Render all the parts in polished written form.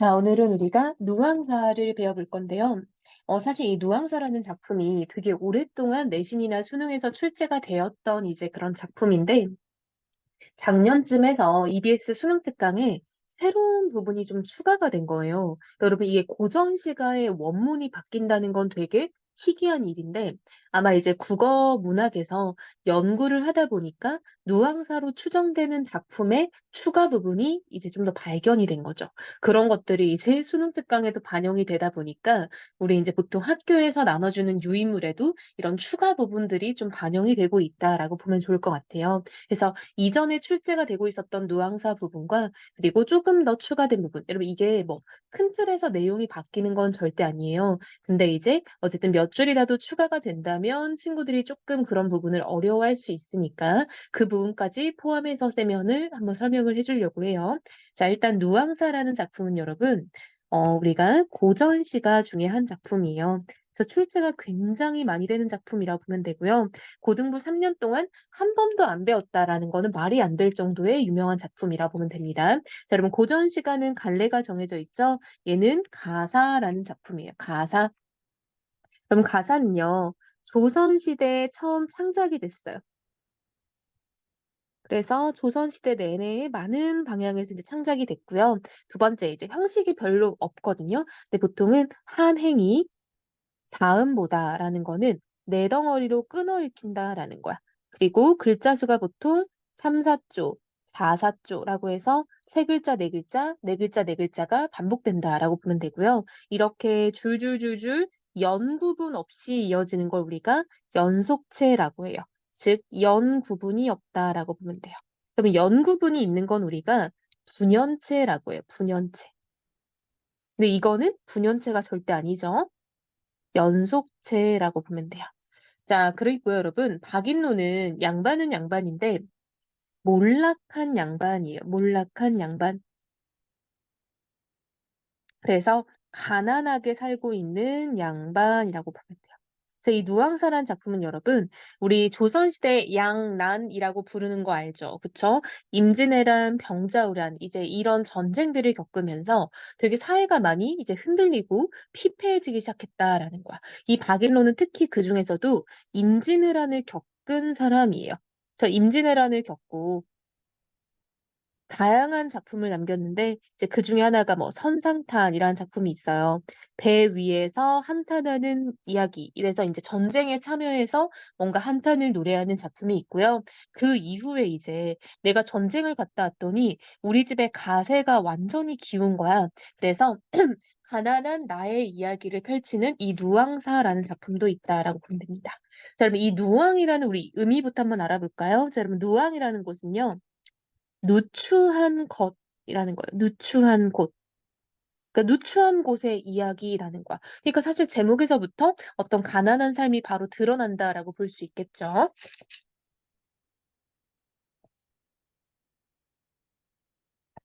자, 오늘은 우리가 누앙사를 배워볼 건데요. 사실 이 누앙사라는 작품이 되게 오랫동안 내신이나 수능에서 출제가 되었던 이제 그런 작품인데, 작년쯤 해서 EBS 수능 특강에 새로운 부분이 좀 추가가 된 거예요. 여러분, 이게 고전 시가의 원문이 바뀐다는 건 되게 희귀한 일인데, 아마 이제 국어 문학에서 연구를 하다 보니까 누앙사로 추정되는 작품의 추가 부분이 이제 좀 더 발견이 된 거죠. 그런 것들이 이제 수능 특강에도 반영이 되다 보니까 우리 이제 보통 학교에서 나눠주는 유인물에도 이런 추가 부분들이 좀 반영이 되고 있다라고 보면 좋을 것 같아요. 그래서 이전에 출제가 되고 있었던 누앙사 부분과 그리고 조금 더 추가된 부분. 여러분 이게 뭐 큰 틀에서 내용이 바뀌는 건 절대 아니에요. 근데 이제 어쨌든 몇 줄이라도 추가가 된다면 친구들이 조금 그런 부분을 어려워할 수 있으니까 그 부분까지 포함해서 세면을 한번 설명을 해주려고 해요. 자, 일단 누앙사라는 작품은 여러분, 우리가 고전 시가 중에 한 작품이에요. 그래서 출제가 굉장히 많이 되는 작품이라고 보면 되고요. 고등부 3년 동안 한 번도 안 배웠다라는 거는 말이 안 될 정도의 유명한 작품이라 보면 됩니다. 자, 여러분 고전 시가는 갈래가 정해져 있죠? 얘는 가사라는 작품이에요. 가사. 그럼 가사는요. 조선시대에 처음 창작이 됐어요. 그래서 조선시대 내내 많은 방향에서 이제 창작이 됐고요. 두 번째, 이제 형식이 별로 없거든요. 근데 보통은 한 행이 사음보다라는 거는 네 덩어리로 끊어 읽힌다라는 거야. 그리고 글자 수가 보통 3, 4조, 4, 4조라고 해서 세 글자, 네 글자, 네 글자, 네 글자가 반복된다라고 보면 되고요. 이렇게 줄줄줄줄 연구분 없이 이어지는 걸 우리가 연속체라고 해요. 즉, 연구분이 없다라고 보면 돼요. 그러면 연구분이 있는 건 우리가 분연체라고 해요. 분연체. 근데 이거는 분연체가 절대 아니죠. 연속체라고 보면 돼요. 자, 그리고요, 여러분. 박인로는 양반은 양반인데, 몰락한 양반이에요. 몰락한 양반. 그래서 가난하게 살고 있는 양반이라고 보면 돼요. 자, 이 누앙사란 작품은 여러분, 우리 조선시대 양난이라고 부르는 거 알죠? 그쵸? 임진왜란, 병자호란, 이제 이런 전쟁들을 겪으면서 되게 사회가 많이 이제 흔들리고 피폐해지기 시작했다라는 거야. 이 박일로는 특히 그 중에서도 임진왜란을 겪은 사람이에요. 저 임진왜란을 겪고 다양한 작품을 남겼는데 이제 그중에 하나가 뭐 선상탄이라는 작품이 있어요. 배 위에서 한탄하는 이야기. 이래서 이제 전쟁에 참여해서 뭔가 한탄을 노래하는 작품이 있고요. 그 이후에 이제 내가 전쟁을 갔다 왔더니 우리 집에 가세가 완전히 기운 거야. 그래서 가난한 나의 이야기를 펼치는 이 누앙사라는 작품도 있다라고 보면 됩니다. 자, 여러분 이 누앙이라는 우리 의미부터 한번 알아볼까요? 자, 여러분 누앙이라는 곳은요. 누추한 것이라는 거예요. 누추한 곳. 그러니까 누추한 곳의 이야기라는 거야. 그러니까 사실 제목에서부터 어떤 가난한 삶이 바로 드러난다라고 볼 수 있겠죠.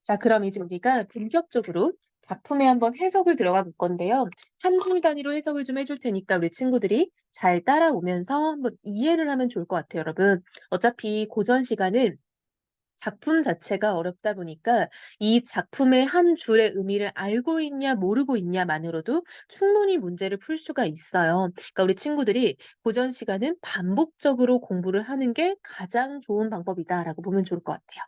자, 그럼 이제 우리가 본격적으로 작품에 한번 해석을 들어가 볼 건데요. 한 줄 단위로 해석을 좀 해줄 테니까 우리 친구들이 잘 따라오면서 한번 이해를 하면 좋을 것 같아요, 여러분. 어차피 고전 시간은 작품 자체가 어렵다 보니까 이 작품의 한 줄의 의미를 알고 있냐 모르고 있냐만으로도 충분히 문제를 풀 수가 있어요. 그러니까 우리 친구들이 고전 시간은 반복적으로 공부를 하는 게 가장 좋은 방법이다라고 보면 좋을 것 같아요.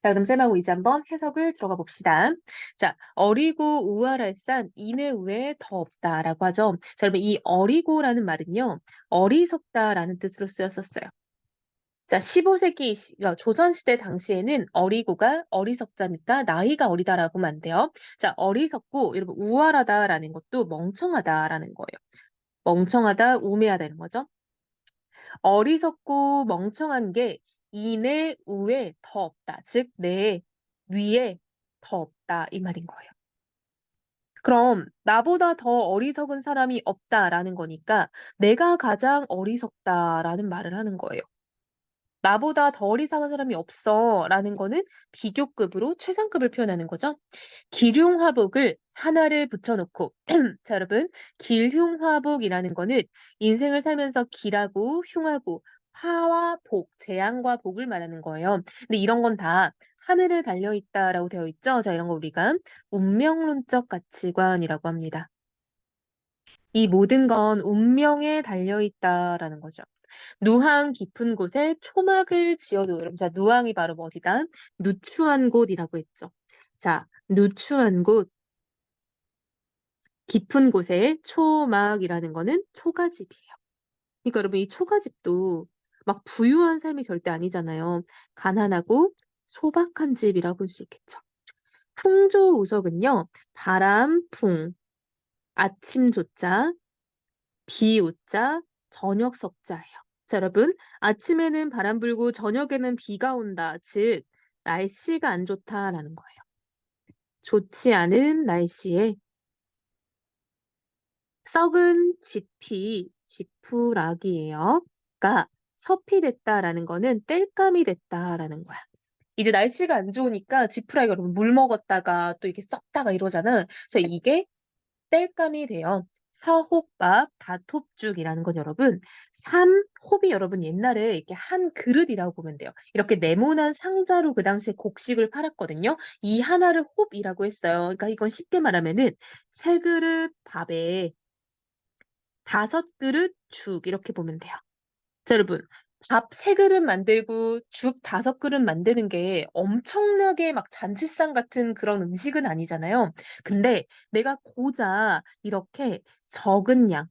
자, 그럼 쌤하고 이제 한번 해석을 들어가 봅시다. 자, 어리고 우월할산 이내 외에 더 없다라고 하죠. 자, 여러분 이 어리고라는 말은요. 어리석다라는 뜻으로 쓰였었어요. 자, 15세기 조선시대 당시에는 어리고가 어리석자니까 나이가 어리다라고 하면 안 돼요. 자, 어리석고 여러분 우월하다라는 것도 멍청하다라는 거예요. 멍청하다, 우매하다 이런 거죠. 어리석고 멍청한 게 이내 우에 더 없다. 즉, 내 위에 더 없다 이 말인 거예요. 그럼 나보다 더 어리석은 사람이 없다라는 거니까 내가 가장 어리석다라는 말을 하는 거예요. 나보다 덜 이상한 사람이 없어라는 거는 비교급으로 최상급을 표현하는 거죠. 기륭화복을 하나를 붙여놓고 자 여러분 기흉화복이라는 거는 인생을 살면서 기라고 흉하고 하와 복, 재앙과 복을 말하는 거예요. 근데 이런 건 다 하늘에 달려 있다라고 되어 있죠. 자, 이런 거 우리가 운명론적 가치관이라고 합니다. 이 모든 건 운명에 달려 있다라는 거죠. 누항 깊은 곳에 초막을 지어놓으렴. 자, 누항이 바로 뭐 어디다? 누추한 곳이라고 했죠. 자, 누추한 곳, 깊은 곳에 초막이라는 거는 초가집이에요. 그러니까 여러분 이 초가집도 막 부유한 삶이 절대 아니잖아요. 가난하고 소박한 집이라고 볼 수 있겠죠. 풍조우석은요, 바람, 풍, 아침 조자, 비 우자, 저녁 석자예요. 자, 여러분, 아침에는 바람 불고 저녁에는 비가 온다. 즉, 날씨가 안 좋다라는 거예요. 좋지 않은 날씨에 썩은 지피, 지푸라기예요. 그러니까 서피됐다라는 거는 땔감이 됐다라는 거야. 이제 날씨가 안 좋으니까 지푸라기가 여러분 물 먹었다가 또 이렇게 썩다가 이러잖아. 그래서 이게 땔감이 돼요. 사홉밥, 다톱죽이라는 건 여러분, 삼홉이 여러분 옛날에 이렇게 한 그릇이라고 보면 돼요. 이렇게 네모난 상자로 그 당시에 곡식을 팔았거든요. 이 하나를 홉이라고 했어요. 그러니까 이건 쉽게 말하면은 세 그릇 밥에 다섯 그릇 죽 이렇게 보면 돼요. 자, 여러분. 밥 세 그릇 만들고 죽 다섯 그릇 만드는 게 엄청나게 막 잔치상 같은 그런 음식은 아니잖아요. 근데 내가 고작 이렇게 적은 양,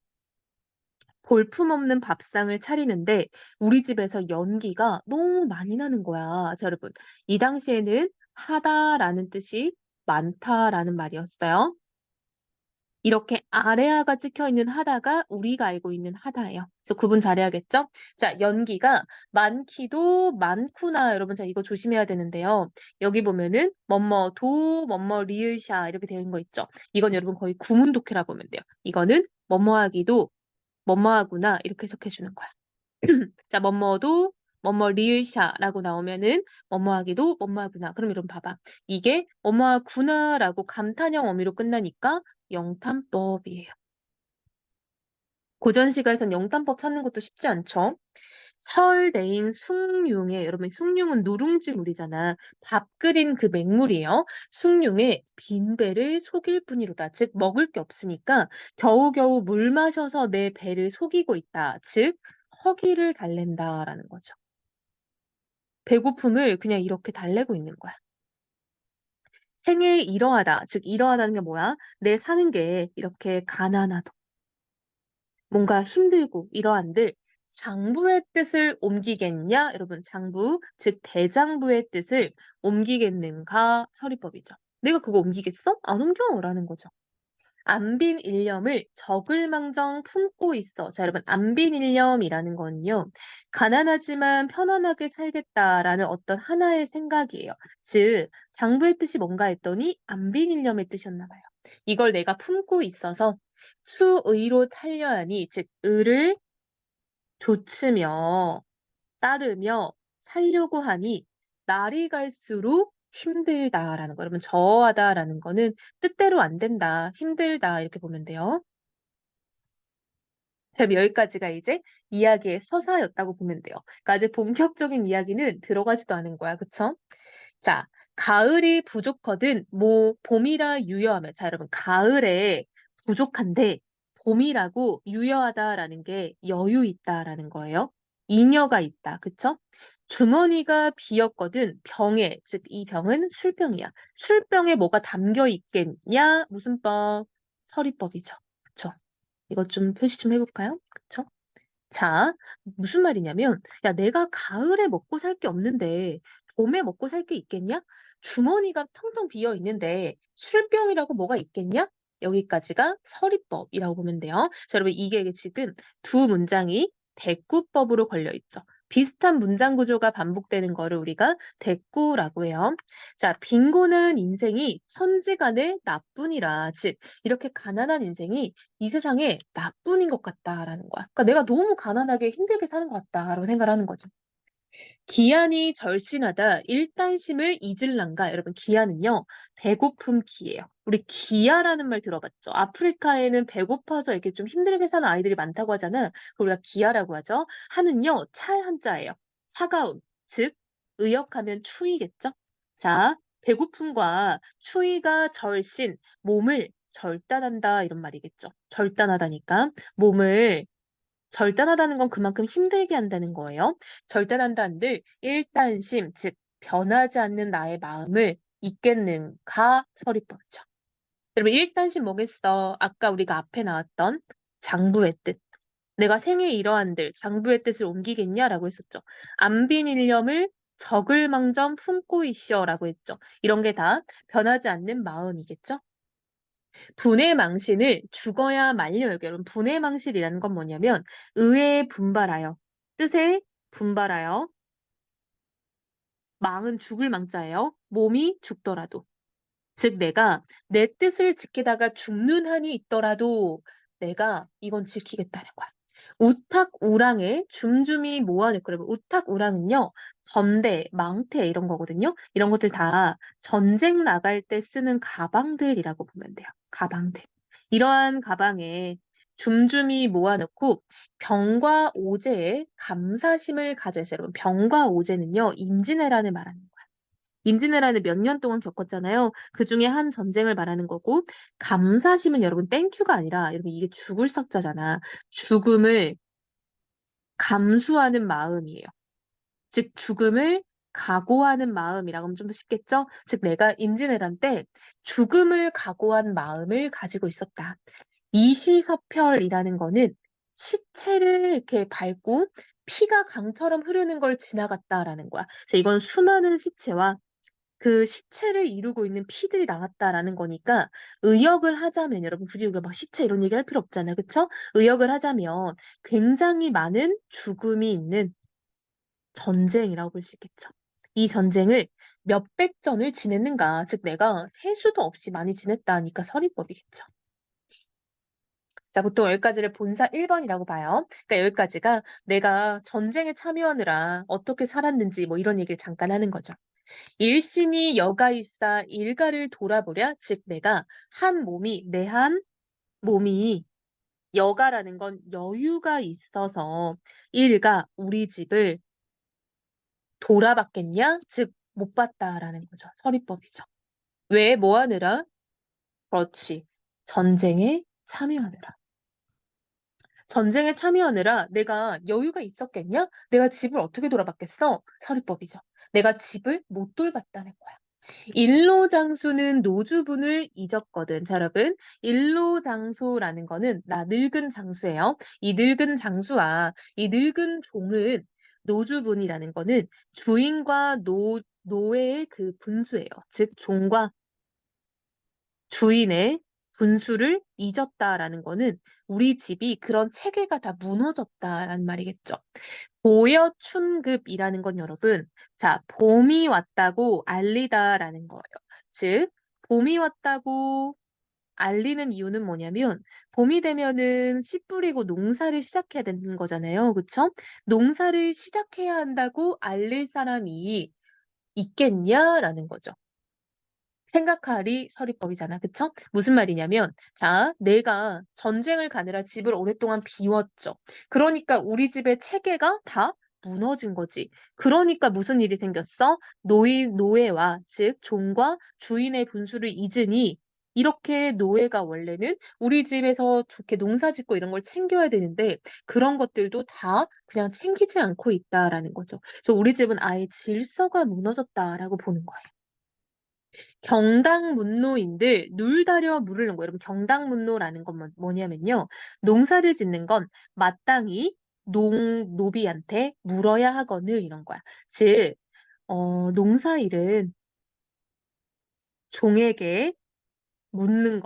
볼품없는 밥상을 차리는데 우리 집에서 연기가 너무 많이 나는 거야. 자, 여러분. 이 당시에는 하다라는 뜻이 많다라는 말이었어요. 이렇게 아래아가 찍혀 있는 하다가 우리가 알고 있는 하다예요. 그래서 구분 잘해야겠죠? 자, 연기가 많기도 많구나. 여러분, 자, 이거 조심해야 되는데요. 여기 보면은 뭐뭐 뭐뭐 리을샤 이렇게 되어 있는 거 있죠? 이건 여러분 거의 구문 독해라 보면 돼요. 이거는 뭐뭐하기도 뭐뭐하구나 이렇게 해석해 주는 거야. 자, 뭐뭐도 뭐뭐 리을샤라고 나오면은 뭐뭐하기도 뭐뭐하구나. 그럼 여러분 봐봐. 이게 뭐뭐하구나라고 감탄형 어미로 끝나니까 영탄법이에요. 고전 시가에선 영탄법 찾는 것도 쉽지 않죠. 설대인 숭늉에 여러분 숭늉은 누룽지물이잖아. 밥 끓인 그 맹물이에요. 숭늉에 빈배를 속일 뿐이로다. 즉 먹을 게 없으니까 겨우겨우 물 마셔서 내 배를 속이고 있다. 즉 허기를 달랜다라는 거죠. 배고픔을 그냥 이렇게 달래고 있는 거야. 생에 이러하다. 즉 이러하다는 게 뭐야? 내 사는 게 이렇게 가난하다. 뭔가 힘들고 이러한들 장부의 뜻을 옮기겠냐? 여러분, 장부, 즉 대장부의 뜻을 옮기겠는가? 서리법이죠. 내가 그거 옮기겠어? 안 옮겨! 라는 거죠. 안빈 일념을 적을망정 품고 있어. 자, 여러분, 안빈 일념이라는 건요, 가난하지만 편안하게 살겠다라는 어떤 하나의 생각이에요. 즉, 장부의 뜻이 뭔가 했더니 안빈 일념의 뜻이었나 봐요. 이걸 내가 품고 있어서 수의로 탈려하니, 즉, 의를 좇으며 따르며 살려고 하니 날이 갈수록 힘들다라는 거. 여러분, 저하다라는 거는 뜻대로 안 된다, 힘들다 이렇게 보면 돼요. 그럼 여기까지가 이제 이야기의 서사였다고 보면 돼요. 그러니까 아직 본격적인 이야기는 들어가지도 않은 거야. 그쵸? 자, 가을이 부족하든 뭐 봄이라 유여하며 자, 여러분 가을에 부족한데 봄이라고 유여하다라는 게 여유 있다라는 거예요. 잉여가 있다. 그쵸? 주머니가 비었거든 병에 즉 이 병은 술병이야. 술병에 뭐가 담겨 있겠냐? 무슨 법? 서리법이죠. 그쵸? 이것 좀 표시 좀 해볼까요? 그쵸? 자, 무슨 말이냐면, 야, 내가 가을에 먹고 살 게 없는데, 봄에 먹고 살 게 있겠냐? 주머니가 텅텅 비어 있는데, 술병이라고 뭐가 있겠냐? 여기까지가 서리법이라고 보면 돼요. 자, 여러분, 이게 지금 두 문장이 대꾸법으로 걸려 있죠. 비슷한 문장 구조가 반복되는 거를 우리가 대꾸라고 해요. 자, 빈곤한 인생이 천지간에 나뿐이라, 즉, 이렇게 가난한 인생이 이 세상에 나뿐인 것 같다라는 거야. 그러니까 내가 너무 가난하게 힘들게 사는 것 같다라고 생각을 하는 거죠. 기한이 절신하다 일단심을 잊을란가. 여러분 기한은요. 배고픔 기예요. 우리 기아라는 말 들어봤죠? 아프리카에는 배고파서 이렇게 좀 힘들게 사는 아이들이 많다고 하잖아. 그걸 우리가 기아라고 하죠. 하는요. 찰 한자예요. 차가움. 즉 의역하면 추위겠죠? 자, 배고픔과 추위가 절신, 몸을 절단한다 이런 말이겠죠. 절단하다니까 몸을 절단하다는 건 그만큼 힘들게 한다는 거예요. 절단한다 한들 일단심, 즉 변하지 않는 나의 마음을 잊겠는가 서리법이죠. 여러분 일단심 뭐겠어? 아까 우리가 앞에 나왔던 장부의 뜻. 내가 생에 이러한들 장부의 뜻을 옮기겠냐라고 했었죠. 안빈일념을 적을망정 품고 있어라고 했죠. 이런 게 다 변하지 않는 마음이겠죠. 분의 망신을 죽어야 말려요. 여러분, 분의 망신이라는 건 뭐냐면, 의에 분발하여, 뜻에 분발하여, 망은 죽을 망자예요. 몸이 죽더라도. 즉, 내가 내 뜻을 지키다가 죽는 한이 있더라도 내가 이건 지키겠다는 거야. 우탁우랑에 줌줌이 모아놓고, 그러면 우탁우랑은요, 전대, 망태 이런 거거든요. 이런 것들 다 전쟁 나갈 때 쓰는 가방들이라고 보면 돼요. 가방들. 이러한 가방에 줌줌이 모아놓고 병과 오제에 감사심을 가져야 해요. 여러분, 병과 오제는요, 임진왜란을 말하는 거예요. 임진왜란을 몇 년 동안 겪었잖아요. 그 중에 한 전쟁을 말하는 거고, 감사심은 여러분 땡큐가 아니라, 여러분 이게 죽을 삭자잖아. 죽음을 감수하는 마음이에요. 즉, 죽음을 각오하는 마음이라고 하면 좀 더 쉽겠죠? 즉, 내가 임진왜란 때 죽음을 각오한 마음을 가지고 있었다. 이시서별이라는 거는 시체를 이렇게 밟고 피가 강처럼 흐르는 걸 지나갔다라는 거야. 그래서 이건 수많은 시체와 그 시체를 이루고 있는 피들이 나왔다라는 거니까 의역을 하자면 여러분 굳이 우리가 막 시체 이런 얘기 할 필요 없잖아요. 그쵸? 의역을 하자면 굉장히 많은 죽음이 있는 전쟁이라고 볼 수 있겠죠. 이 전쟁을 몇백 전을 지냈는가, 즉 내가 셀 수도 없이 많이 지냈다니까 서리법이겠죠. 자, 보통 여기까지를 본사 1번이라고 봐요. 그러니까 여기까지가 내가 전쟁에 참여하느라 어떻게 살았는지 뭐 이런 얘기를 잠깐 하는 거죠. 일신이 여가이사 일가를 돌아보랴. 즉 내가 한 몸이 내 한 몸이 여가라는 건 여유가 있어서 일가 우리 집을 돌아봤겠냐? 즉 못 봤다라는 거죠. 서리법이죠. 왜? 뭐 하느라? 그렇지. 전쟁에 참여하느라. 전쟁에 참여하느라 내가 여유가 있었겠냐? 내가 집을 어떻게 돌아봤겠어? 서리법이죠. 내가 집을 못 돌봤다는 거야. 일로장수는 노주분을 잊었거든. 자, 여러분, 일로장수라는 거는 나 늙은 장수예요. 이 늙은 장수와 이 늙은 종은 노주분이라는 거는 주인과 노예의 그 분수예요. 즉, 종과 주인의 분수를 잊었다라는 거는 우리 집이 그런 체계가 다 무너졌다라는 말이겠죠. 보여춘급이라는 건 여러분, 자, 봄이 왔다고 알리다라는 거예요. 즉, 봄이 왔다고 알리는 이유는 뭐냐면, 봄이 되면은 씨 뿌리고 농사를 시작해야 되는 거잖아요. 그쵸? 농사를 시작해야 한다고 알릴 사람이 있겠냐라는 거죠. 생각하리 서리법이잖아. 그쵸? 무슨 말이냐면, 자, 내가 전쟁을 가느라 집을 오랫동안 비웠죠. 그러니까 우리 집의 체계가 다 무너진 거지. 그러니까 무슨 일이 생겼어? 노예와, 즉, 종과 주인의 분수를 잊으니, 이렇게 노예가 원래는 우리 집에서 좋게 농사 짓고 이런 걸 챙겨야 되는데, 그런 것들도 다 그냥 챙기지 않고 있다라는 거죠. 그래서 우리 집은 아예 질서가 무너졌다라고 보는 거예요. 경당문노인들 눌다려 물으는 거예요. 여러분 경당문노라는 건 뭐냐면요. 농사를 짓는 건 마땅히 노비한테 물어야 하거늘 이런 거야. 즉 농사일은 종에게 묻는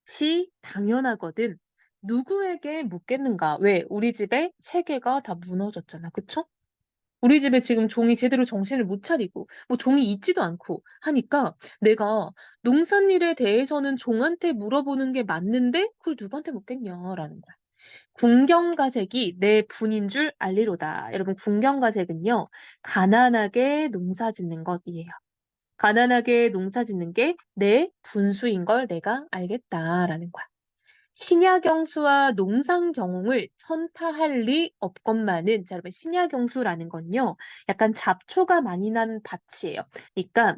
것이 당연하거든. 누구에게 묻겠는가? 왜? 우리 집의 체계가 다 무너졌잖아. 그쵸? 우리 집에 지금 종이 제대로 정신을 못 차리고, 뭐 종이 있지도 않고 하니까 내가 농산일에 대해서는 종한테 물어보는 게 맞는데 그걸 누구한테 묻겠냐라는 거야. 궁경가색이 내 분인 줄 알리로다. 여러분, 궁경가색은요, 가난하게 농사 짓는 것이에요. 가난하게 농사 짓는 게 내 분수인 걸 내가 알겠다라는 거야. 신야경수와 농상경홍을 천타할 리 없건만은, 자, 여러분, 신야경수라는 건요, 약간 잡초가 많이 난 밭이에요. 그러니까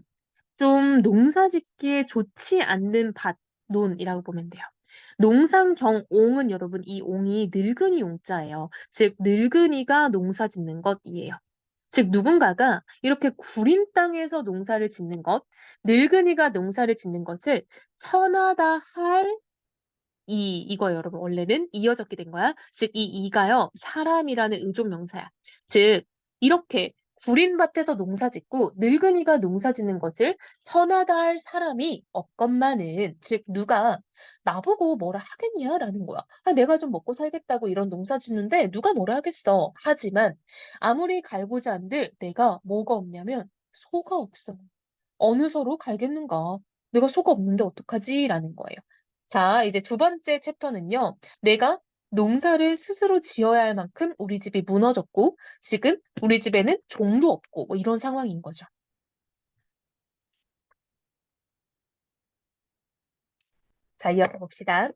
좀 농사 짓기에 좋지 않는 밭논이라고 보면 돼요. 농상경옹은 여러분, 이 옹이 늙은이 옹자예요. 즉 늙은이가 농사 짓는 것이에요. 즉 누군가가 이렇게 구린 땅에서 농사를 짓는 것, 늙은이가 농사를 짓는 것을 천하다 할 이거예요, 여러분. 원래는 이어졌게 된 거야. 즉, 이 이가요, 사람이라는 의존명사야. 즉, 이렇게 구린 밭에서 농사 짓고 늙은이가 농사 짓는 것을 천하다 할 사람이 없건만은, 즉, 누가 나보고 뭐라 하겠냐라는 거야. 아, 내가 좀 먹고 살겠다고 이런 농사 짓는데 누가 뭐라 하겠어. 하지만 아무리 갈고자 한들 내가 뭐가 없냐면 소가 없어. 어느 서로 갈겠는가? 내가 소가 없는데 어떡하지? 라는 거예요. 자, 이제 두 번째 챕터는요. 내가 농사를 스스로 지어야 할 만큼 우리 집이 무너졌고, 지금 우리 집에는 종도 없고, 뭐 이런 상황인 거죠. 자, 이어서 봅시다.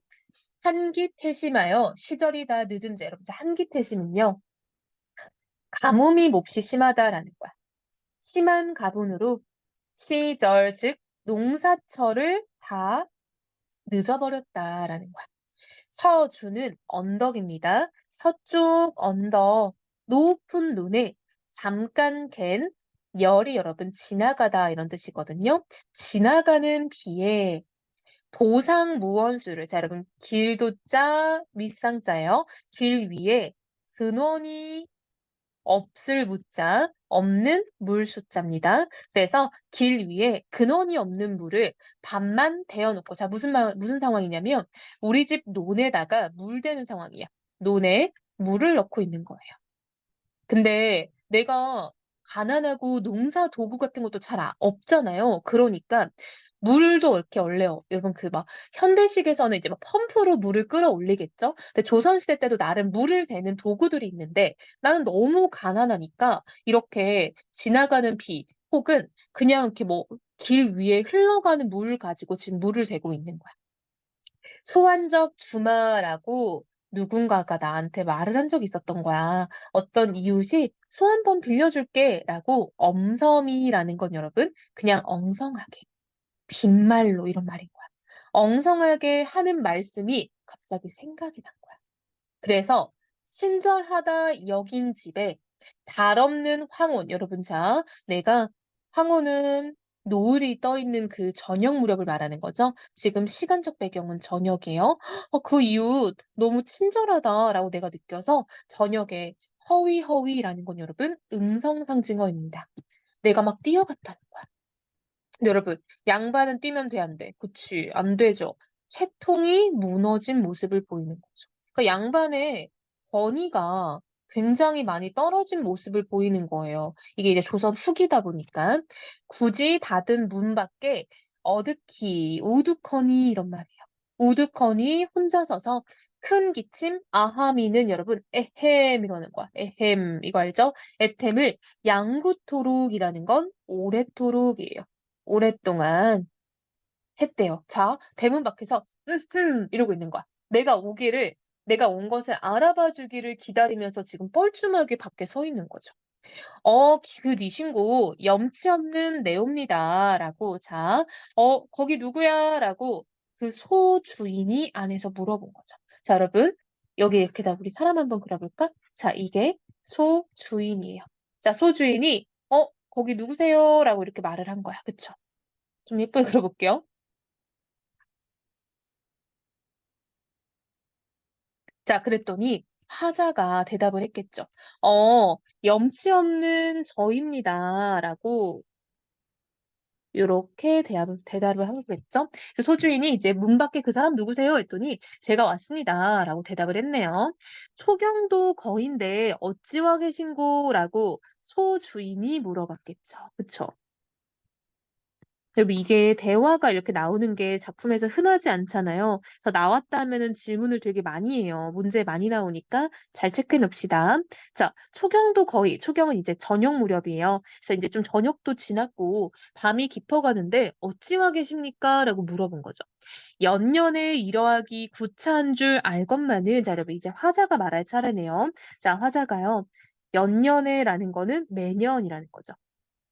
한기태심하여 시절이 다 늦은 제. 여러분, 한기태심은요. 가뭄이 몹시 심하다라는 거야. 심한 가뭄으로 시절, 즉 농사철을 다 늦어버렸다라는 거야. 서주는 언덕입니다. 서쪽 언덕, 높은 눈에 잠깐 갠 열이 여러분 지나가다 이런 뜻이거든요. 지나가는 비에 도상무원수를, 자 여러분 길도자 윗상자예요. 길 위에 근원이 없을 무자, 없는 물 숫자입니다. 그래서 길 위에 근원이 없는 물을 반만 대어놓고, 자, 무슨 상황이냐면, 우리 집 논에다가 물 대는 상황이야. 논에 물을 넣고 있는 거예요. 근데 내가 가난하고 농사 도구 같은 것도 잘 없잖아요. 그러니까 물도 이렇게 원래 여러분 그 막 현대식에서는 이제 막 펌프로 물을 끌어올리겠죠. 근데 조선시대 때도 나름 물을 대는 도구들이 있는데 나는 너무 가난하니까 이렇게 지나가는 비 혹은 그냥 이렇게 뭐 길 위에 흘러가는 물 가지고 지금 물을 대고 있는 거야. 소환적 주마라고 누군가가 나한테 말을 한 적이 있었던 거야. 어떤 이웃이 소 한 번 빌려줄게 라고 엄섬이라는 건 여러분 그냥 엉성하게 빈말로 이런 말인 거야. 엉성하게 하는 말씀이 갑자기 생각이 난 거야. 그래서 친절하다 여긴 집에 달 없는 황혼. 여러분 자, 내가 황혼은 노을이 떠 있는 그 저녁 무렵을 말하는 거죠. 지금 시간적 배경은 저녁이에요. 그 이웃 너무 친절하다라고 내가 느껴서 저녁에 허위허위라는 건 여러분 음성상징어입니다. 내가 막 뛰어갔다는 거야. 근데 여러분, 양반은 뛰면 돼, 안 돼? 그치, 안 되죠. 채통이 무너진 모습을 보이는 거죠. 그러니까 양반의 권위가 굉장히 많이 떨어진 모습을 보이는 거예요. 이게 이제 조선 후기다 보니까. 굳이 닫은 문 밖에 어드키, 우두커니 이런 말이에요. 우두커니 혼자 서서 큰 기침 아하미는 여러분 에헴 이러는 거야. 에헴 이거 알죠? 에템을 양구토록이라는 건 오랫도록이에요. 오랫동안 했대요. 자, 대문 밖에서 이러고 있는 거야. 내가 온 것을 알아봐 주기를 기다리면서 지금 뻘쭘하게 밖에 서 있는 거죠. 그 네 신고 염치 없는 내옵니다라고. 자, 거기 누구야라고 그 소 주인이 안에서 물어본 거죠. 자, 여러분 여기 이렇게다 우리 사람 한번 그려볼까? 자, 이게 소 주인이에요. 자, 소 주인이 거기 누구세요라고 이렇게 말을 한 거야. 그쵸? 좀 예쁘게 그려볼게요. 자, 그랬더니 화자가 대답을 했겠죠. 염치 없는 저입니다라고 이렇게 대답을 한 거겠죠. 그래서 소주인이 이제 문 밖에 그 사람 누구세요? 했더니 제가 왔습니다라고 대답을 했네요. 초경도 거인데 어찌 와 계신고라고 소주인이 물어봤겠죠. 그쵸? 여러분 이게 대화가 이렇게 나오는 게 작품에서 흔하지 않잖아요. 그래서 나왔다면은 질문을 되게 많이 해요. 문제 많이 나오니까 잘 체크해 놓읍시다. 자, 초경도 거의, 초경은 이제 저녁 무렵이에요. 그래서 이제 좀 저녁도 지났고 밤이 깊어가는데 어찌 와 계십니까? 라고 물어본 거죠. 연년에 이러하기 구차한 줄 알건만은, 자, 여러분 이제 화자가 말할 차례네요. 자, 화자가요. 연년에라는 거는 매년이라는 거죠.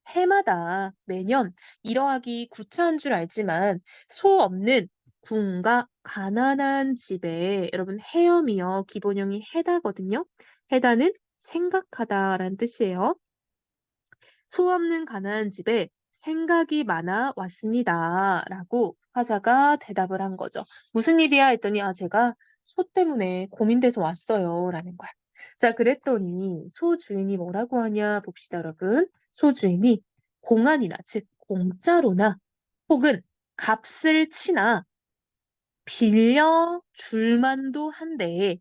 해마다 매년 이러하기 구차한 줄 알지만 소 없는 군과 가난한 집에, 여러분 해염이요 기본형이 해다거든요. 해다는 생각하다라는 뜻이에요. 소 없는 가난한 집에 생각이 많아 왔습니다. 라고 화자가 대답을 한 거죠. 무슨 일이야 했더니, 아, 제가 소 때문에 고민돼서 왔어요. 라는 거야. 자, 그랬더니 소 주인이 뭐라고 하냐 봅시다, 여러분. 소 주인이 공안이나, 즉, 공짜로나 혹은 값을 치나 빌려 줄만도 한데,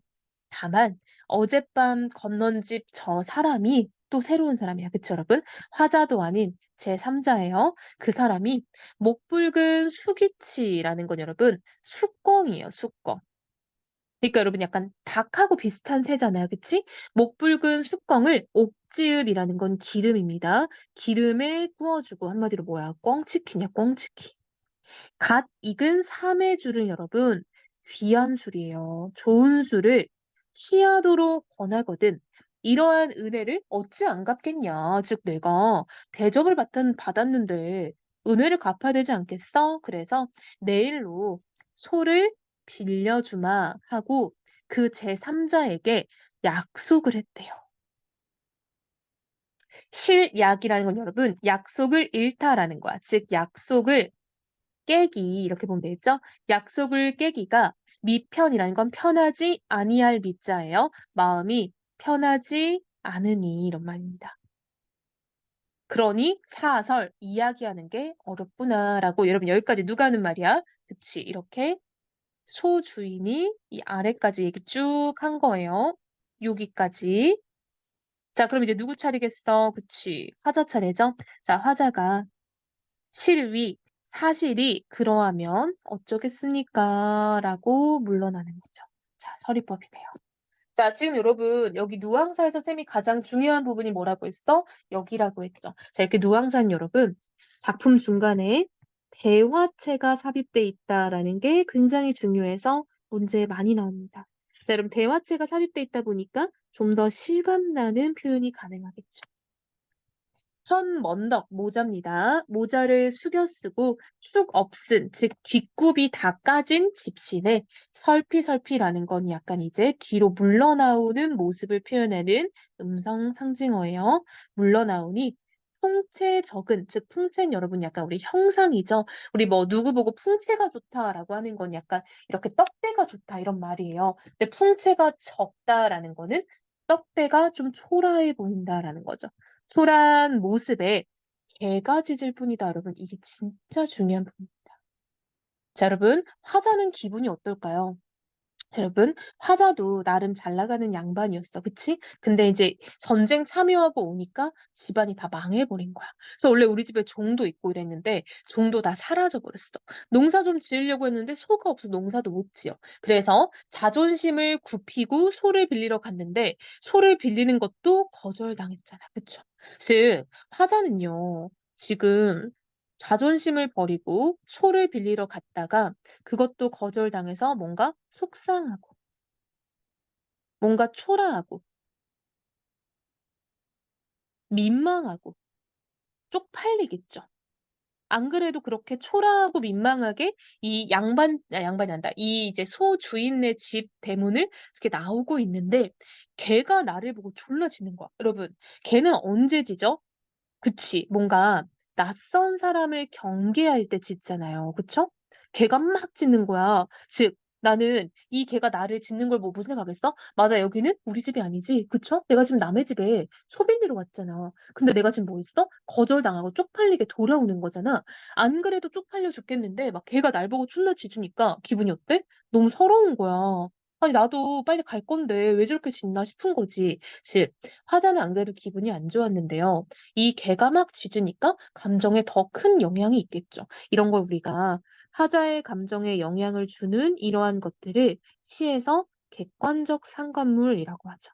다만 어젯밤 건넌 집 저 사람이, 또 새로운 사람이야. 그쵸, 여러분? 화자도 아닌 제3자예요. 그 사람이 목붉은 수기치라는 건, 여러분, 숙광이에요. 숙광. 그러니까 여러분 약간 닭하고 비슷한 새잖아요. 그치? 목붉은 숙광을, 옥지읍이라는 건 기름입니다. 기름에 구워주고, 한마디로 뭐야? 꿩치키냐, 꿩치키. 갓 익은 삼해줄은, 여러분, 귀한 술이에요. 좋은 술을 취하도록 권하거든. 이러한 은혜를 어찌 안 갚겠냐. 즉, 내가 대접을 받았는데 은혜를 갚아야 되지 않겠어? 그래서 내일로 소를 빌려주마 하고 그 제3자에게 약속을 했대요. 실약이라는 건, 여러분, 약속을 잃다라는 거야. 즉, 약속을 깨기, 이렇게 보면 되겠죠? 약속을 깨기가, 미편이라는 건 편하지 아니할 미자예요. 마음이 편하지 않으니, 이런 말입니다. 그러니 사설 이야기하는 게 어렵구나라고, 여러분 여기까지 누가 하는 말이야? 그치, 이렇게 소 주인이 이 아래까지 얘기 쭉 한 거예요. 여기까지. 자, 그럼 이제 누구 차례겠어? 그치, 화자 차례죠? 자, 화자가 실위, 사실이 그러하면 어쩌겠습니까? 라고 물러나는 거죠. 자, 서리법이네요. 자, 지금 여러분, 여기 누앙사에서 쌤이 가장 중요한 부분이 뭐라고 했어? 여기라고 했죠. 자, 이렇게 누앙사는, 여러분, 작품 중간에 대화체가 삽입돼 있다라는 게 굉장히 중요해서 문제에 많이 나옵니다. 자, 여러분, 대화체가 삽입돼 있다 보니까 좀 더 실감나는 표현이 가능하겠죠. 현먼덕 모자입니다. 모자를 숙여 쓰고 축 없은, 즉 뒷굽이 다 까진 집신에 설피설피라는 건 약간 이제 뒤로 물러나오는 모습을 표현하는 음성 상징어예요. 물러나오니 풍채 적은, 즉 풍채는, 여러분, 약간 우리 형상이죠. 우리 뭐 누구 보고 풍채가 좋다라고 하는 건 약간 이렇게 떡대가 좋다 이런 말이에요. 근데 풍채가 적다라는 거는 떡대가 좀 초라해 보인다라는 거죠. 초라한 모습에 개가 짖을 뿐이다, 여러분. 이게 진짜 중요한 부분입니다. 자, 여러분, 화자는 기분이 어떨까요? 여러분, 화자도 나름 잘 나가는 양반이었어. 그치? 근데 이제 전쟁 참여하고 오니까 집안이 다 망해버린 거야. 그래서 원래 우리 집에 종도 있고 이랬는데 종도 다 사라져버렸어. 농사 좀 지으려고 했는데 소가 없어 농사도 못 지어. 그래서 자존심을 굽히고 소를 빌리러 갔는데 소를 빌리는 것도 거절당했잖아. 그쵸? 즉, 화자는요, 지금 자존심을 버리고 소를 빌리러 갔다가 그것도 거절당해서 뭔가 속상하고, 뭔가 초라하고, 민망하고, 쪽팔리겠죠. 안 그래도 그렇게 초라하고 민망하게 이 양반이 한다. 이 이제 소 주인네 집 대문을 이렇게 나오고 있는데 걔가 나를 보고 졸라 짖는 거야. 여러분, 걔는 언제 짖어? 그치. 뭔가 낯선 사람을 경계할 때 짖잖아요. 그쵸? 걔가 막 짖는 거야. 즉, 나는 이 걔가 나를 짖는 걸 보고 무슨 생각했어? 맞아, 여기는 우리 집이 아니지. 그쵸? 내가 지금 남의 집에 소비니로 왔잖아. 근데 내가 지금 뭐 했어? 거절당하고 쪽팔리게 돌아오는 거잖아. 안 그래도 쪽팔려 죽겠는데 막 걔가 날 보고 존나 짖으니까 기분이 어때? 너무 서러운 거야. 아니 나도 빨리 갈 건데 왜 저렇게 짖나 싶은 거지. 즉 화자는 안 그래도 기분이 안 좋았는데요. 이 개가 막 짖으니까 감정에 더 큰 영향이 있겠죠. 이런 걸 우리가 화자의 감정에 영향을 주는 이러한 것들을 시에서 객관적 상관물이라고 하죠.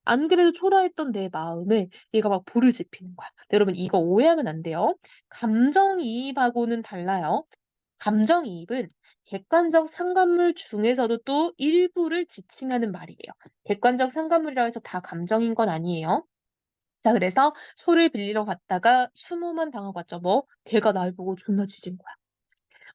안 그래도 초라했던 내 마음에 얘가 막 부르짖히는 거야. 여러분 이거 오해하면 안 돼요. 감정이입하고는 달라요. 감정이입은 객관적 상관물 중에서도 또 일부를 지칭하는 말이에요. 객관적 상관물이라고 해서 다 감정인 건 아니에요. 자, 그래서 소를 빌리러 갔다가 수모만 당하고 왔죠. 뭐? 걔가 날 보고 존나 짖은 거야.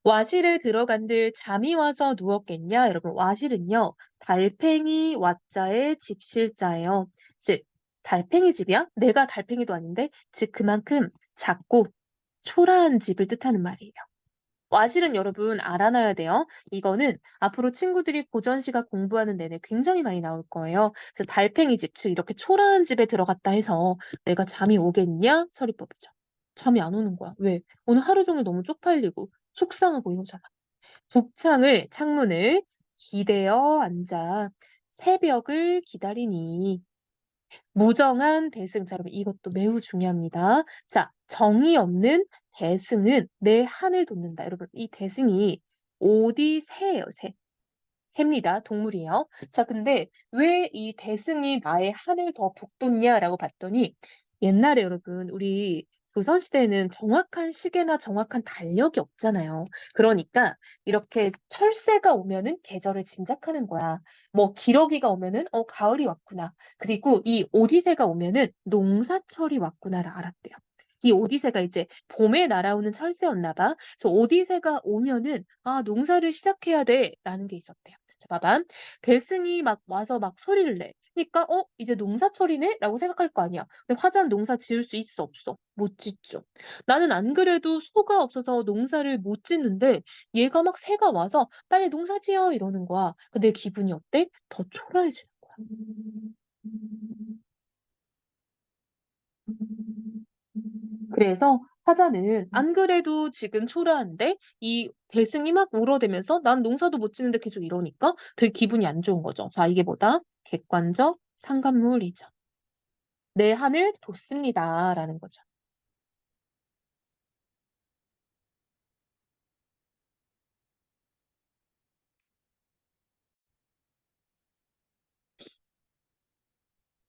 와실에 들어간들 잠이 와서 누웠겠냐? 여러분, 와실은요, 달팽이 와자의 집실자예요. 즉, 달팽이 집이야? 내가 달팽이도 아닌데? 즉, 그만큼 작고 초라한 집을 뜻하는 말이에요. 와실은 여러분 알아놔야 돼요. 이거는 앞으로 친구들이 고전 시각 공부하는 내내 굉장히 많이 나올 거예요. 그래서 달팽이 집, 즉 이렇게 초라한 집에 들어갔다 해서 내가 잠이 오겠냐? 서리법이죠. 잠이 안 오는 거야. 왜? 오늘 하루 종일 너무 쪽팔리고 속상하고 이러잖아. 북창을 창문을 기대어 앉아 새벽을 기다리니 무정한 대승. 자, 여러분 이것도 매우 중요합니다. 자, 정이 없는 대승은 내 한을 돋는다. 여러분 이 대승이 오디 새예요, 새. 셉니다. 동물이에요. 자, 근데 왜 이 대승이 나의 한을 더 북돋냐라고 봤더니 옛날에 여러분 우리 조선시대에는 정확한 시계나 정확한 달력이 없잖아요. 그러니까 이렇게 철새가 오면은 계절을 짐작하는 거야. 뭐 기러기가 오면은 가을이 왔구나. 그리고 이 오디새가 오면은 농사철이 왔구나를 알았대요. 이 오디새가 이제 봄에 날아오는 철새였나 봐. 그래서 오디새가 오면은 아, 농사를 시작해야 돼라는 게 있었대요. 자, 봐봐. 대승이 막 와서 막 소리를 내. 그러니까 이제 농사철이네? 라고 생각할 거 아니야. 근데 화자는 농사 지을 수 있어 없어? 못 짓죠. 나는 안 그래도 소가 없어서 농사를 못 짓는데 얘가 막 새가 와서 빨리 농사 지어 이러는 거야. 근데 기분이 어때? 더 초라해지는 거야. 그래서 화자는 안 그래도 지금 초라한데 이 대승이 막 울어대면서 난 농사도 못 짓는데 계속 이러니까 되게 기분이 안 좋은 거죠. 자, 이게 뭐다? 객관적 상관물이죠. 내 한을 돋습니다라는 거죠.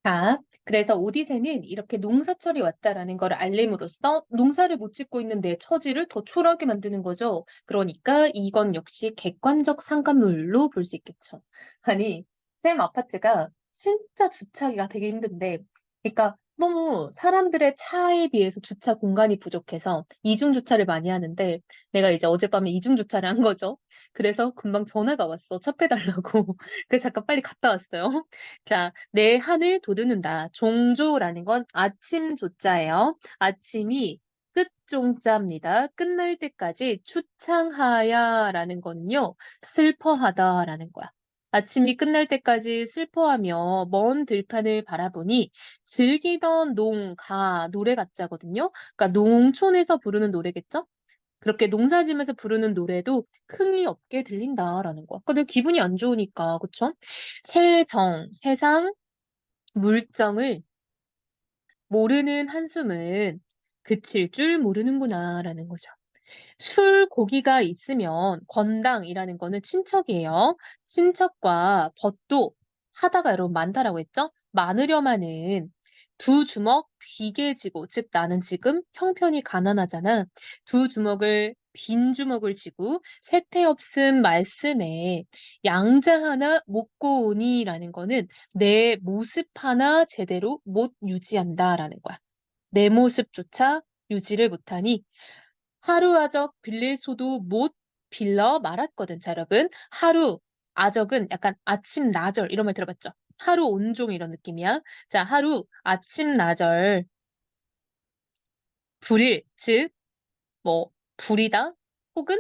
자, 그래서 오디세는 이렇게 농사철이 왔다라는 걸 알림으로써 농사를 못 짓고 있는 내 처지를 더 초라하게 만드는 거죠. 그러니까 이건 역시 객관적 상관물로 볼 수 있겠죠. 아니, 쌤 아파트가 진짜 주차하기가 되게 힘든데, 그러니까 너무 사람들의 차에 비해서 주차 공간이 부족해서 이중 주차를 많이 하는데, 내가 이제 어젯밤에 이중 주차를 한 거죠. 그래서 금방 전화가 왔어. 차 빼달라고. 그래서 잠깐 빨리 갔다 왔어요. 자, 내 한을 돋우는다. 종조라는 건 아침 조자예요. 아침이 끝종자입니다. 끝날 때까지 추창하야라는 건요, 슬퍼하다라는 거야. 아침이 끝날 때까지 슬퍼하며 먼 들판을 바라보니 즐기던 농가 노래 같자거든요. 그러니까 농촌에서 부르는 노래겠죠? 그렇게 농사지면서 부르는 노래도 흥이 없게 들린다라는 거. 근데 기분이 안 좋으니까, 그쵸? 세정, 세상, 물정을 모르는 한숨은 그칠 줄 모르는구나라는 거죠. 술, 고기가 있으면 건당이라는 거는 친척이에요. 친척과 벗도 하다가 여러분 많다라고 했죠? 많으려면은 두 주먹 비게 쥐고, 즉 나는 지금 형편이 가난하잖아. 두 주먹을 빈 주먹을 쥐고 세태 없음 말씀에 양자 하나 못 고오니라는 거는 내 모습 하나 제대로 못 유지한다라는 거야. 내 모습조차 유지를 못하니 하루 아적 빌릴 소도 못 빌러 말았거든. 자, 여러분. 하루 아적은 약간 아침 나절 이런 말 들어봤죠? 하루 온종 이런 느낌이야. 자, 하루 아침 나절 불일 즉 뭐 불이다 혹은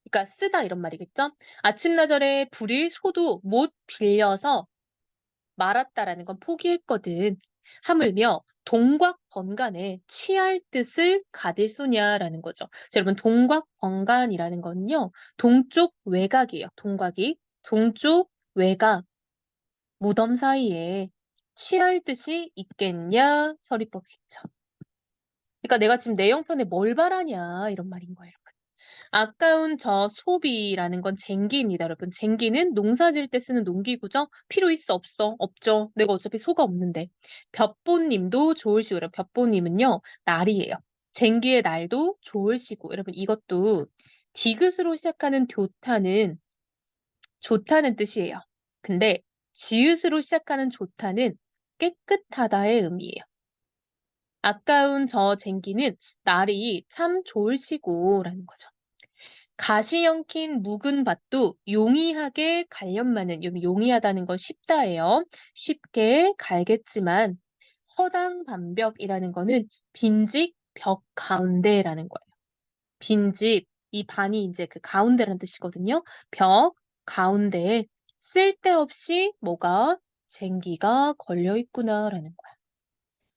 그러니까 쓰다 이런 말이겠죠? 아침 나절에 불일 소도 못 빌려서 말았다라는 건 포기했거든. 하물며 동곽 번간에 취할 뜻을 가질 소냐라는 거죠. 자, 여러분 동곽 번간이라는 건요. 동쪽 외곽이에요. 동곽이 동쪽 왜가 무덤 사이에 취할 듯이 있겠냐? 서리법이겠죠. 그러니까 내가 지금 내 형편에 뭘 바라냐? 이런 말인 거예요. 아까운 저 소비라는 건 쟁기입니다, 여러분. 쟁기는 농사 지을 때 쓰는 농기구죠? 필요 있어, 없어? 없죠. 내가 어차피 소가 없는데. 볕보님도 좋으시고, 여러분. 볕보님은요, 날이에요. 쟁기의 날도 좋으시고, 여러분, 이것도 디귿으로 시작하는 좋다는 뜻이에요. 근데 지읒으로 시작하는 좋다는 깨끗하다의 의미예요. 아까운 저 쟁기는 날이 참 좋으시고라는 거죠. 가시 엉킨 묵은 밭도 용이하게 갈련만은, 여기 용이하다는 건 쉽다예요. 쉽게 갈겠지만 허당 반벽이라는 거는 빈집 벽 가운데라는 거예요. 빈집, 이 반이 이제 그 가운데라는 뜻이거든요. 벽 가운데에 쓸데없이 뭐가 쟁기가 걸려 있구나라는 거야.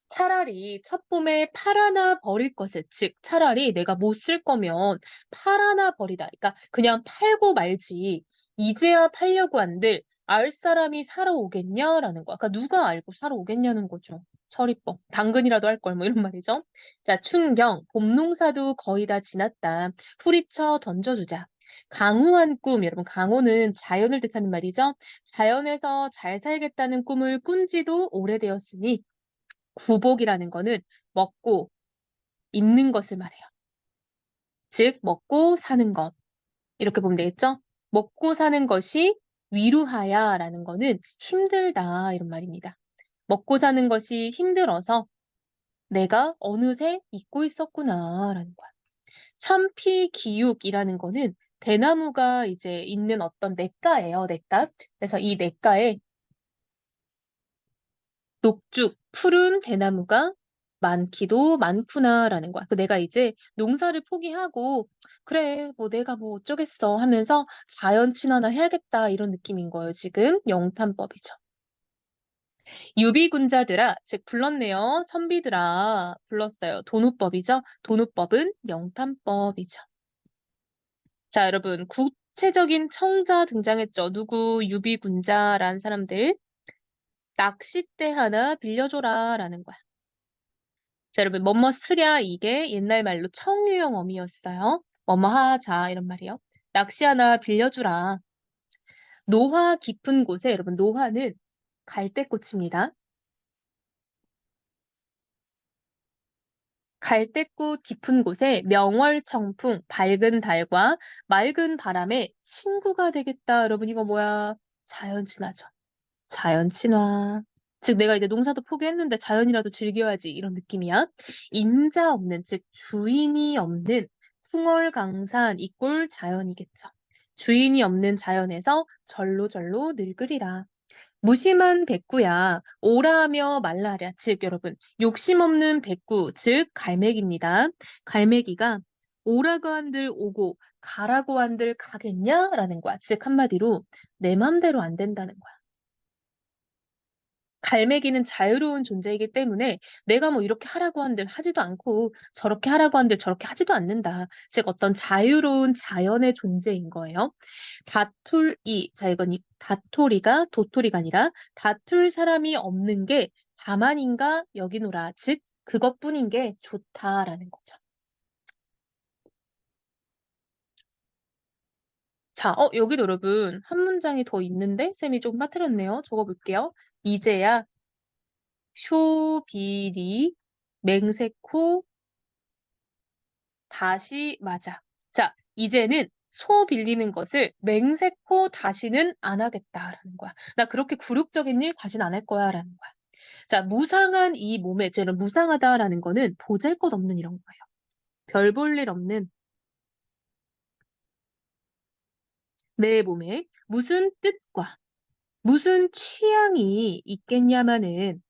차라리 첫 봄에 팔아나 버릴 것을, 즉 차라리 내가 못 쓸 거면 팔아나 버리다. 그러니까 그냥 팔고 말지. 이제야 팔려고 한들 알 사람이 사러 오겠냐라는 거야. 그러니까 누가 알고 사러 오겠냐는 거죠. 서리법. 당근이라도 할 걸 뭐 이런 말이죠. 자, 춘경. 봄 농사도 거의 다 지났다. 후리쳐 던져주자. 강호한 꿈, 여러분, 강호는 자연을 뜻하는 말이죠. 자연에서 잘 살겠다는 꿈을 꾼 지도 오래되었으니 구복이라는 거는 먹고 입는 것을 말해요. 즉, 먹고 사는 것. 이렇게 보면 되겠죠? 먹고 사는 것이 위루하야라는 거는 힘들다 이런 말입니다. 먹고 사는 것이 힘들어서 내가 어느새 잊고 있었구나라는 거야. 천피기육이라는 거는 대나무가 이제 있는 어떤 냇가예요, 냇가. 그래서 이 냇가에 녹죽, 푸른 대나무가 많기도 많구나라는 거야. 내가 이제 농사를 포기하고 그래, 뭐 내가 뭐 어쩌겠어 하면서 자연 친화나 해야겠다 이런 느낌인 거예요. 지금 영탄법이죠. 유비군자들아, 즉 불렀네요. 선비들아 불렀어요. 도누법이죠. 도누법은 영탄법이죠. 자, 여러분 구체적인 청자 등장했죠. 누구? 유비군자란 사람들. 낚싯대 하나 빌려줘라 라는 거야. 자, 여러분, 뭐뭐 쓰랴 이게 옛날 말로 청유형 어미였어요. 뭐뭐 하자 이런 말이요. 낚시 하나 빌려주라. 노화 깊은 곳에, 여러분, 노화는 갈대꽃입니다. 갈대꽃 깊은 곳에 명월청풍, 밝은 달과 맑은 바람에 친구가 되겠다. 여러분, 이거 뭐야? 자연 친화죠. 자연 친화. 즉 내가 이제 농사도 포기했는데 자연이라도 즐겨야지 이런 느낌이야. 임자 없는, 즉 주인이 없는 풍월강산 이꼴 자연이겠죠. 주인이 없는 자연에서 절로절로 늙으리라. 무심한 백구야 오라하며 말라하랴. 즉 여러분 욕심 없는 백구, 즉 갈매기입니다. 갈매기가 오라고 한들 오고 가라고 한들 가겠냐라는 거야. 즉 한마디로 내 맘대로 안 된다는 거야. 갈매기는 자유로운 존재이기 때문에 내가 뭐 이렇게 하라고 한들 하지도 않고 저렇게 하라고 한들 저렇게 하지도 않는다. 즉 어떤 자유로운 자연의 존재인 거예요. 다툴이, 자 이건 다토리가 도토리가 아니라 다툴 사람이 없는 게 다만인가 여기노라. 즉 그것뿐인 게 좋다라는 거죠. 자, 여기도 여러분 한 문장이 더 있는데 쌤이 조금 빠뜨렸네요. 적어볼게요. 이제야 쇼비리 맹세코 다시 맞아. 자, 이제는 소 빌리는 것을 맹세코 다시는 안 하겠다라는 거야. 나 그렇게 굴욕적인 일 다시는 안 할 거야라는 거야. 자, 무상한 이 몸에, 저는 무상하다라는 거는 보잘것없는 이런 거예요. 별 볼 일 없는 내 몸에 무슨 뜻과 무슨 취향이 있겠냐마는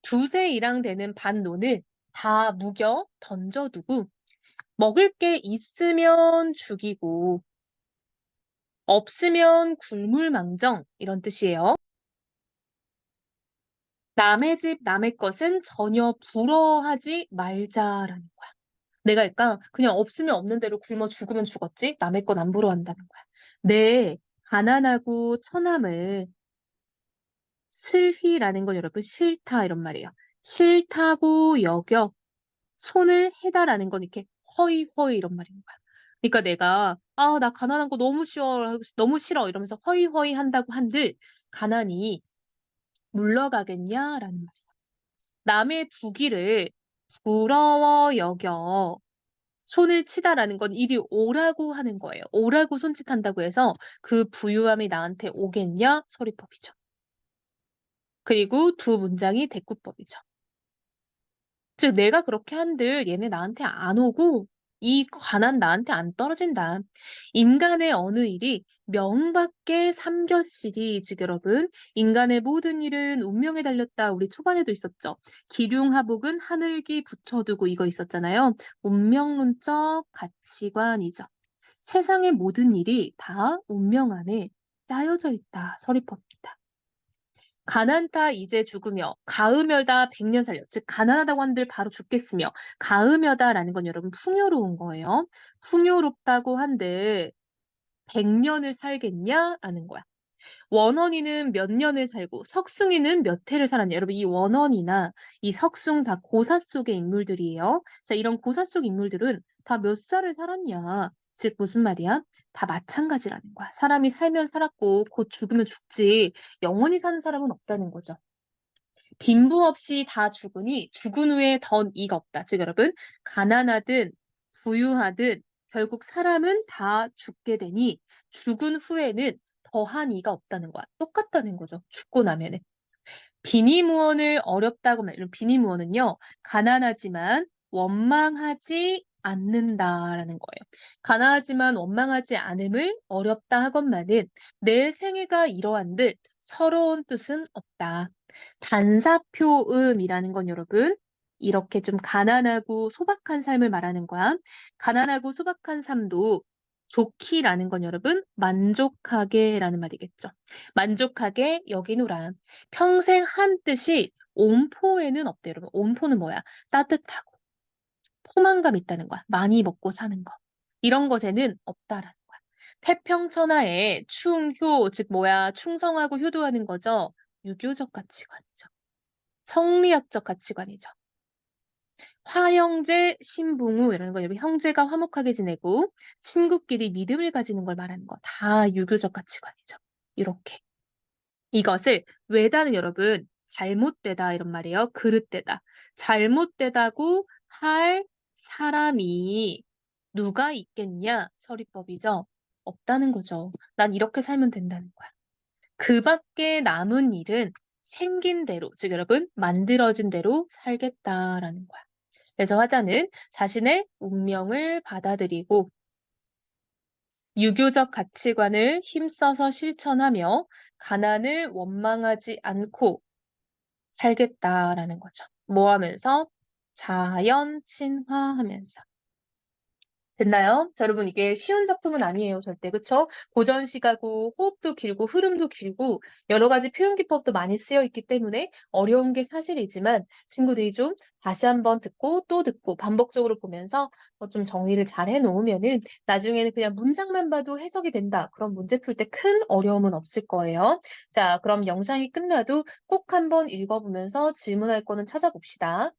두세 이랑 되는 반론을 다 무겨 던져두고 먹을 게 있으면 죽이고 없으면 굴물망정 이런 뜻이에요. 남의 집 남의 것은 전혀 부러워하지 말자라는 거야. 내가 그러니까 그냥 없으면 없는 대로 굶어 죽으면 죽었지 남의 건 안 부러워한다는 거야. 내 가난하고 처남을 슬희라는 건 여러분 싫다 이런 말이에요. 싫다고 여겨 손을 해다라는 건 이렇게 허이허이 이런 말인 거야. 그러니까 내가 아, 나 가난한 거 너무 싫어, 너무 싫어 이러면서 허이허이 한다고 한들 가난이 물러가겠냐라는 말이야. 남의 부귀를 부러워 여겨 손을 치다라는 건 이리 오라고 하는 거예요. 오라고 손짓한다고 해서 그 부유함이 나한테 오겠냐? 서리법이죠. 그리고 두 문장이 대꾸법이죠. 즉 내가 그렇게 한들 얘네 나한테 안 오고 이 관한 나한테 안 떨어진다. 인간의 어느 일이 명밖에 삼겹시리. 즉 여러분 인간의 모든 일은 운명에 달렸다. 우리 초반에도 있었죠. 기륭하복은 하늘기 붙여두고 이거 있었잖아요. 운명론적 가치관이죠. 세상의 모든 일이 다 운명 안에 짜여져 있다. 서리법입니다. 가난타 이제 죽으며 가으며다 백년 살려. 즉 가난하다고 한들 바로 죽겠으며 가으며다라는 건 여러분 풍요로운 거예요. 풍요롭다고 한들 100년을 살겠냐라는 거야. 원원이는 몇 년을 살고 석숭이는 몇 해를 살았냐. 여러분 이 원원이나 이 석숭 다 고사 속의 인물들이에요. 자, 이런 고사 속 인물들은 다 몇 살을 살았냐. 즉 무슨 말이야? 다 마찬가지라는 거야. 사람이 살면 살았고 곧 죽으면 죽지 영원히 사는 사람은 없다는 거죠. 빈부 없이 다 죽으니 죽은 후에 더 이가 없다. 즉 여러분 가난하든 부유하든 결국 사람은 다 죽게 되니 죽은 후에는 더한 이가 없다는 거야. 똑같다는 거죠. 죽고 나면은. 비니무언을 어렵다고 말하는 비니무언은요. 가난하지만 원망하지 않는다라는 거예요. 가난하지만 원망하지 않음을 어렵다 하건만은 내 생애가 이러한들 서러운 뜻은 없다. 단사표음이라는 건 여러분 이렇게 좀 가난하고 소박한 삶을 말하는 거야. 가난하고 소박한 삶도 좋기라는 건 여러분 만족하게라는 말이겠죠. 만족하게 여기노라. 평생 한 뜻이 옴포에는 없대요, 여러분. 옴포는 뭐야? 따뜻하고 포만감 있다는 거야. 많이 먹고 사는 거. 이런 것에는 없다라는 거야. 태평천하에 충효, 즉 뭐야? 충성하고 효도하는 거죠. 유교적 가치관이죠. 성리학적 가치관이죠. 화형제, 신붕우 이런 거 여러분 형제가 화목하게 지내고 친구끼리 믿음을 가지는 걸 말하는 거. 다 유교적 가치관이죠. 이렇게. 이것을 외다는 여러분 잘못되다 이런 말이에요. 그릇되다. 잘못되다고 할 사람이 누가 있겠냐? 서리법이죠. 없다는 거죠. 난 이렇게 살면 된다는 거야. 그 밖에 남은 일은 생긴 대로, 즉 여러분 만들어진 대로 살겠다라는 거야. 그래서 화자는 자신의 운명을 받아들이고 유교적 가치관을 힘써서 실천하며 가난을 원망하지 않고 살겠다라는 거죠. 뭐 하면서? 자연 친화하면서. 됐나요? 자, 여러분 이게 쉬운 작품은 아니에요. 절대. 그쵸? 고전 시가고 호흡도 길고 흐름도 길고 여러 가지 표현 기법도 많이 쓰여 있기 때문에 어려운 게 사실이지만 친구들이 좀 다시 한번 듣고 또 듣고 반복적으로 보면서 좀 정리를 잘 해놓으면은 나중에는 그냥 문장만 봐도 해석이 된다. 그런 문제 풀 때 큰 어려움은 없을 거예요. 자, 그럼 영상이 끝나도 꼭 한번 읽어보면서 질문할 거는 찾아봅시다.